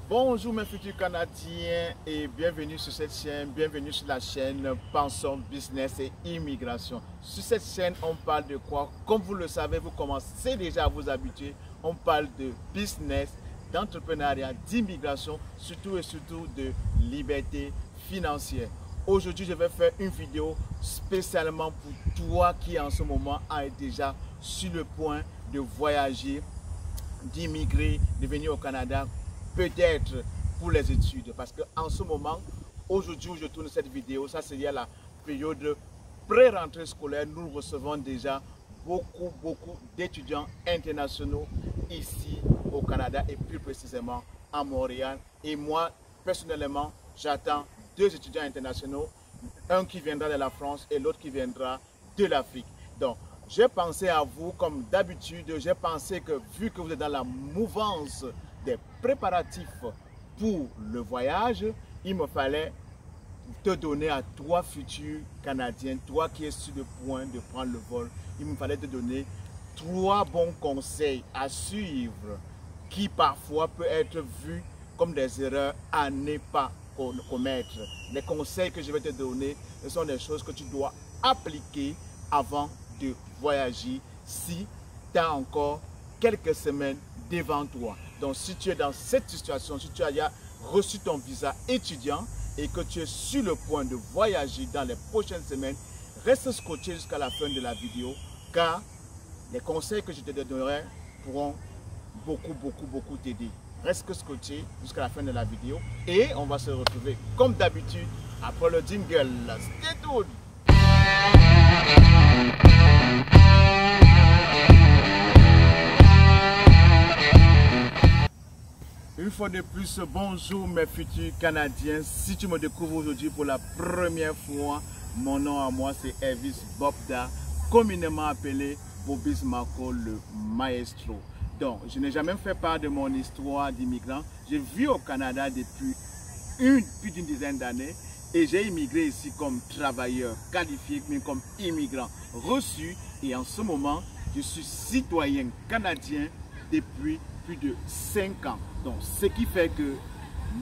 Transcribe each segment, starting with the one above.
Bonjour mes futurs Canadiens et bienvenue sur cette chaîne, bienvenue sur la chaîne Pensons Business et Immigration. Sur cette chaîne, on parle de quoi? Comme vous le savez, vous commencez déjà à vous habituer. On parle de business, d'entrepreneuriat, d'immigration, surtout et surtout de liberté financière. Aujourd'hui, je vais faire une vidéo spécialement pour toi qui en ce moment est déjà sur le point de voyager, d'immigrer, de venir au Canada, peut-être pour les études. Parce qu'en ce moment, aujourd'hui où je tourne cette vidéo, ça serait la période pré-rentrée scolaire. Nous recevons déjà beaucoup d'étudiants internationaux ici au Canada et plus précisément à Montréal. Et moi, personnellement, j'attends 2 étudiants internationaux, un qui viendra de la France et l'autre qui viendra de l'Afrique. Donc, j'ai pensé à vous comme d'habitude, j'ai pensé que vu que vous êtes dans la mouvance des préparatifs pour le voyage, il me fallait te donner à toi futurs Canadiens, toi qui es sur le point de prendre le vol, il me fallait te donner 3 bons conseils à suivre qui parfois peut être vu comme des erreurs à ne pas commettre. Les conseils que je vais te donner, ce sont des choses que tu dois appliquer avant de voyager si tu as encore quelques semaines devant toi. Donc si tu es dans cette situation, si tu as reçu ton visa étudiant et que tu es sur le point de voyager dans les prochaines semaines, reste scotché jusqu'à la fin de la vidéo car les conseils que je te donnerai pourront beaucoup t'aider. Reste scotché jusqu'à la fin de la vidéo et on va se retrouver comme d'habitude après le jingle. Stay tuned! Une fois de plus, bonjour mes futurs Canadiens. Si tu me découvres aujourd'hui pour la première fois, mon nom à moi c'est Elvis Bobda, communément appelé Bobis Marco le Maestro. Donc, je n'ai jamais fait part de mon histoire d'immigrant. J'ai vécu au Canada depuis plus d'une dizaine d'années et j'ai immigré ici comme travailleur qualifié, mais comme immigrant reçu. Et en ce moment, je suis citoyen canadien depuis plus de 5 ans. Donc, ce qui fait que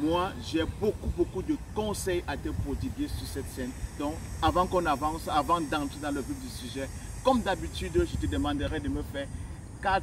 moi, j'ai beaucoup de conseils à te prodiguer sur cette scène. Donc, avant qu'on avance, avant d'entrer dans le vif du sujet, comme d'habitude, je te demanderai de me faire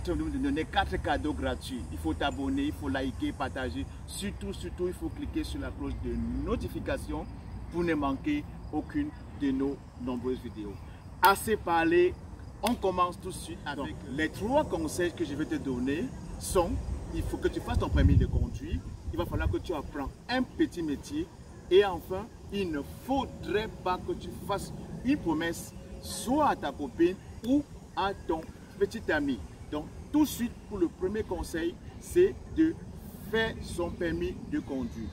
de me donner 4 cadeaux gratuits. Il faut t'abonner, il faut liker, partager. Surtout, il faut cliquer sur la cloche de notification pour ne manquer aucune de nos nombreuses vidéos. Assez parlé, on commence tout de suite avec les 3 conseils que je vais te donner sont: il faut que tu fasses ton permis de conduire, il va falloir que tu apprennes un petit métier et enfin, il ne faudrait pas que tu fasses une promesse soit à ta copine ou à ton petit ami. Donc, tout de suite, pour le premier conseil, c'est de faire son permis de conduire.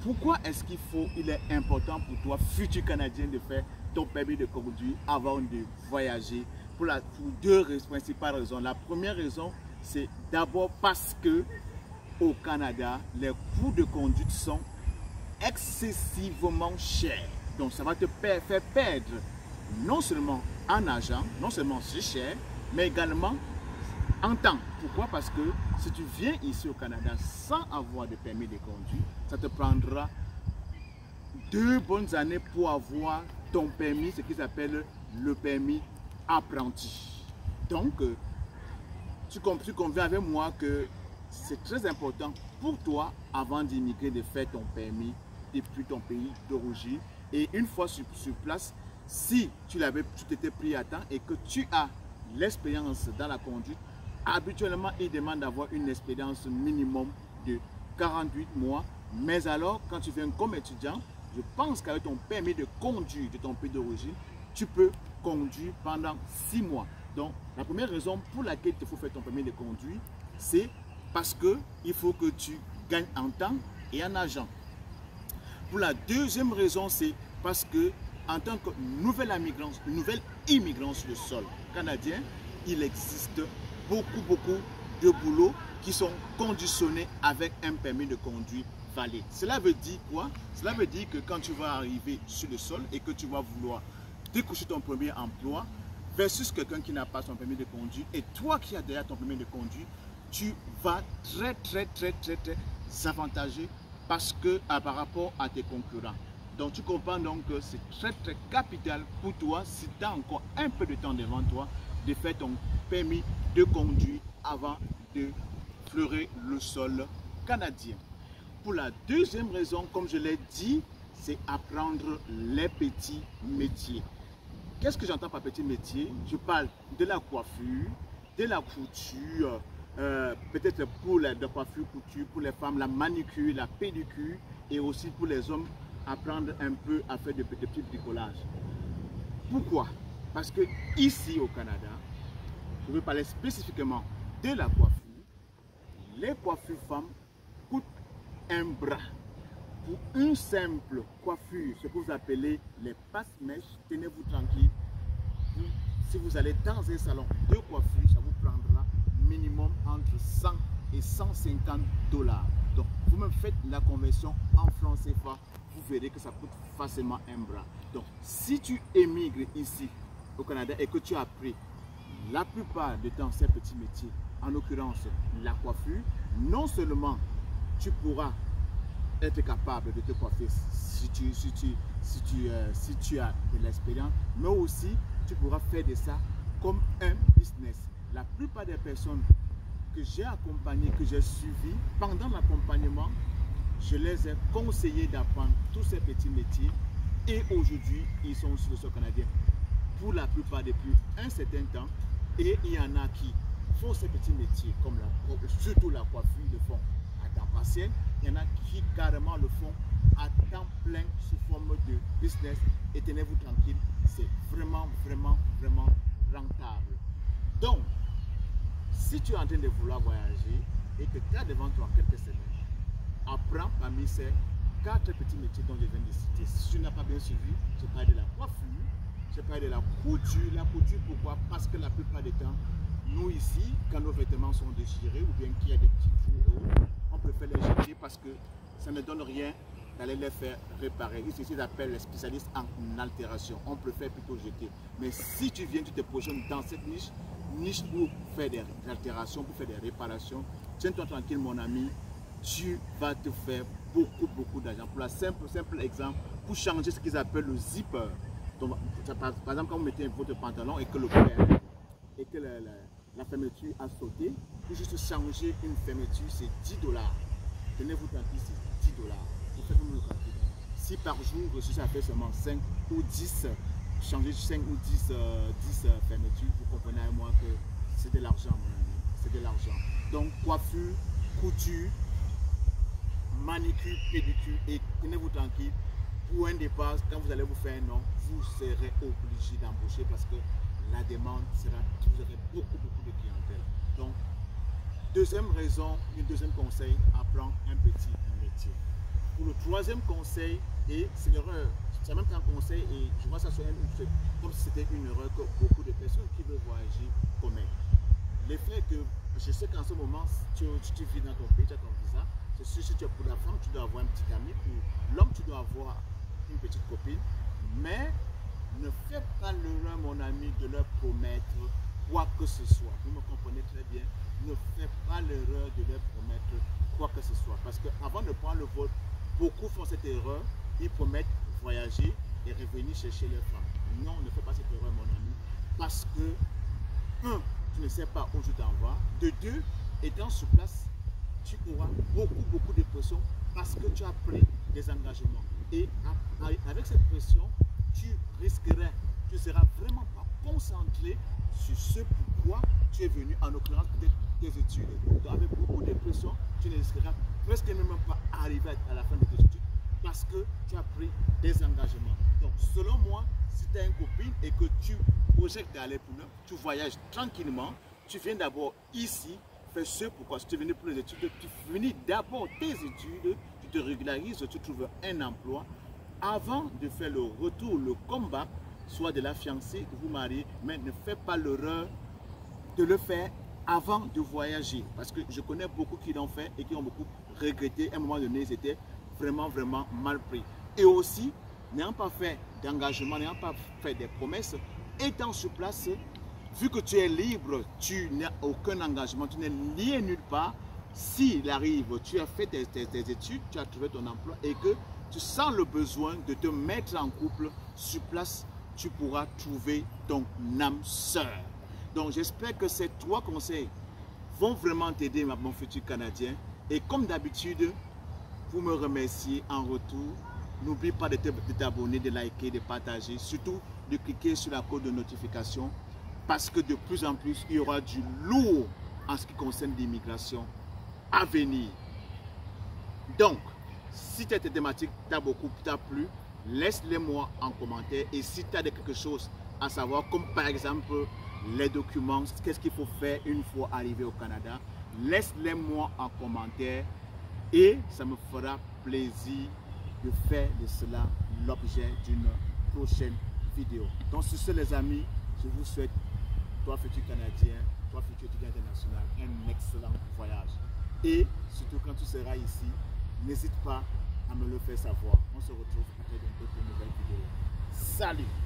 Pourquoi est-ce il est important pour toi, futur Canadien, de faire ton permis de conduire avant de voyager? Pour 2 principales raisons. La première raison, c'est d'abord parce que au Canada, les coûts de conduite sont excessivement chers. Donc, ça va te faire perdre non seulement en argent, non seulement c'est cher, mais également en temps. Pourquoi? Parce que si tu viens ici au Canada sans avoir de permis de conduire, ça te prendra 2 bonnes années pour avoir ton permis, ce qui s'appelle le permis apprenti. Donc, tu conviens avec moi que c'est très important pour toi, avant d'immigrer, de faire ton permis depuis ton pays d'origine. Et une fois sur place, si tu t'étais pris à temps et que tu as l'expérience dans la conduite, habituellement, il demande d'avoir une expérience minimum de 48 mois. Mais alors, quand tu viens comme étudiant, je pense qu'avec ton permis de conduire de ton pays d'origine, tu peux conduire pendant 6 mois. Donc, la première raison pour laquelle il te faut faire ton permis de conduire, c'est parce qu'il faut que tu gagnes en temps et en argent. Pour la deuxième raison, c'est parce que en tant que nouvel immigrant sur le sol canadien, il existe beaucoup de boulots qui sont conditionnés avec un permis de conduire valide. Cela veut dire quoi? Cela veut dire que quand tu vas arriver sur le sol et que tu vas vouloir décrocher ton premier emploi versus quelqu'un qui n'a pas son permis de conduire et toi qui as déjà ton permis de conduire, tu vas très avantagé parce que par rapport à tes concurrents. Donc tu comprends donc que c'est très capital pour toi, si tu as encore un peu de temps devant toi, de faire ton permis de conduire avant de fleurer le sol canadien. Pour la deuxième raison, comme je l'ai dit, c'est apprendre les petits métiers. Qu'est-ce que j'entends par petit métier? Je parle de la coiffure, de la couture, peut-être pour la coiffure, couture, pour les femmes, la manicure, la pédicure, et aussi pour les hommes, apprendre un peu à faire de petits bricolages. Pourquoi? Parce que ici au Canada, je veux parler spécifiquement de la coiffure. Les coiffures femmes coûtent un bras. Pour une simple coiffure, ce que vous appelez les passe-mèches, tenez-vous tranquille. Si vous allez dans un salon de coiffure, ça vous prendra minimum entre 100 et 150 $. Donc, vous me faites la conversion en francs CFA, vous verrez que ça coûte facilement un bras. Donc, si tu émigres ici au Canada et que tu as appris la plupart du temps ces petits métiers, en l'occurrence la coiffure, non seulement tu pourras être capable de te coiffer si tu as de l'expérience, mais aussi tu pourras faire de ça comme un business. La plupart des personnes que j'ai accompagnées, que j'ai suivies, pendant l'accompagnement, je les ai conseillés d'apprendre tous ces petits métiers et aujourd'hui, ils sont sur le sol canadien pour la plupart depuis un certain temps, et il y en a qui font ces petits métiers comme surtout la coiffure, le font à temps partiel. Il y en a qui carrément le font à temps plein sous forme de business, et tenez-vous tranquille, c'est vraiment rentable. Donc, si tu es en train de vouloir voyager et que tu as devant toi quelques semaines, apprends parmi ces 4 petits métiers dont je viens de citer. Si tu n'as pas bien suivi, je parle de la coiffure, je parle de la couture. La couture, pourquoi? Parce que la plupart des temps, nous ici, quand nos vêtements sont déchirés ou bien qu'il y a des petits trous, on préfère les jeter parce que ça ne donne rien d'aller les faire réparer. Ici, ils appellent les spécialistes en altération. On préfère plutôt jeter. Mais si tu viens, tu te positionnes dans cette niche pour faire des altérations, pour faire des réparations, tiens-toi tranquille mon ami, tu vas te faire beaucoup d'argent. Pour la simple exemple, pour changer ce qu'ils appellent le zipper. Donc, par exemple, quand vous mettez votre pantalon et que le et que la fermeture a sauté, pour juste changer une fermeture, c'est 10 $. Tenez-vous tranquille, c'est 10 $. Vous faites le calcul. Si par jour, si ça fait seulement 5 ou 10, changer 5 ou 10 fermetures, vous comprenez à moi que c'est de l'argent, mon ami. C'est de l'argent. Donc, coiffure, couture, manicure, pédicure, et tenez-vous tranquille. Pour un départ, quand vous allez vous faire un nom, vous serez obligé d'embaucher parce que la demande sera, vous aurez beaucoup de clientèle. Donc, deuxième raison, le deuxième conseil, apprends un petit métier. Pour le troisième conseil, et c'est l'erreur, c'est même pas un conseil, et je vois ça sur comme si c'était une erreur que beaucoup de personnes qui veulent voyager commettent. L'effet que, je sais qu'en ce moment, tu vis dans ton pays, tu as ton visa, c'est sûr, si tu es pour la femme, tu dois avoir un petit ami, pour l'homme, tu dois avoir une petite copine, mais ne fais pas l'erreur, mon ami, de leur promettre quoi que ce soit. Vous me comprenez très bien. Ne fais pas l'erreur de leur promettre quoi que ce soit. Parce qu'avant de prendre le vol, beaucoup font cette erreur. Ils promettent voyager et revenir chercher leur femme. Non, ne fais pas cette erreur, mon ami. Parce que, un, tu ne sais pas où tu t'en vas. De deux, étant sur place, tu auras beaucoup de pression parce que tu as pris des engagements. Et avec cette pression, tu risquerais, tu ne seras vraiment pas concentré sur ce pourquoi tu es venu, en l'occurrence peut-être tes études. Donc avec beaucoup de pression, tu ne risqueras presque même pas arriver à la fin de tes études parce que tu as pris des engagements. Donc selon moi, si tu as une copine et que tu projettes d'aller pour l'heure, tu voyages tranquillement, tu viens d'abord ici, fais ce pourquoi si tu es venu pour les études, tu finis d'abord tes études, tu te régularises, tu trouves un emploi avant de faire le retour, le comeback, soit de la fiancée, de vous marier, mais ne fais pas l'erreur de le faire avant de voyager. Parce que je connais beaucoup qui l'ont fait et qui ont beaucoup regretté. À un moment donné, ils étaient vraiment mal pris. Et aussi, n'ayant pas fait d'engagement, n'ayant pas fait des promesses, étant sur place, vu que tu es libre, tu n'as aucun engagement, tu n'es lié nulle part, s'il arrive, tu as fait tes études, tu as trouvé ton emploi et que tu sens le besoin de te mettre en couple, sur place, tu pourras trouver ton âme sœur. Donc j'espère que ces 3 conseils vont vraiment t'aider, mon futur Canadien. Et comme d'habitude, pour me remercier en retour, n'oublie pas de t'abonner, de liker, de partager, surtout de cliquer sur la cloche de notification parce que de plus en plus, il y aura du lourd en ce qui concerne l'immigration à venir. Donc, si cette thématique t'a plu, laisse-les-moi en commentaire. Et si tu as quelque chose à savoir, comme par exemple les documents, qu'est-ce qu'il faut faire une fois arrivé au Canada, laisse-les-moi en commentaire et ça me fera plaisir de faire de cela l'objet d'une prochaine vidéo. Donc sur ce les amis, je vous souhaite, toi futur Canadien, toi futur étudiant international, un excellent voyage. Et surtout quand tu seras ici, n'hésite pas à me le faire savoir. On se retrouve après une nouvelle vidéo. Salut!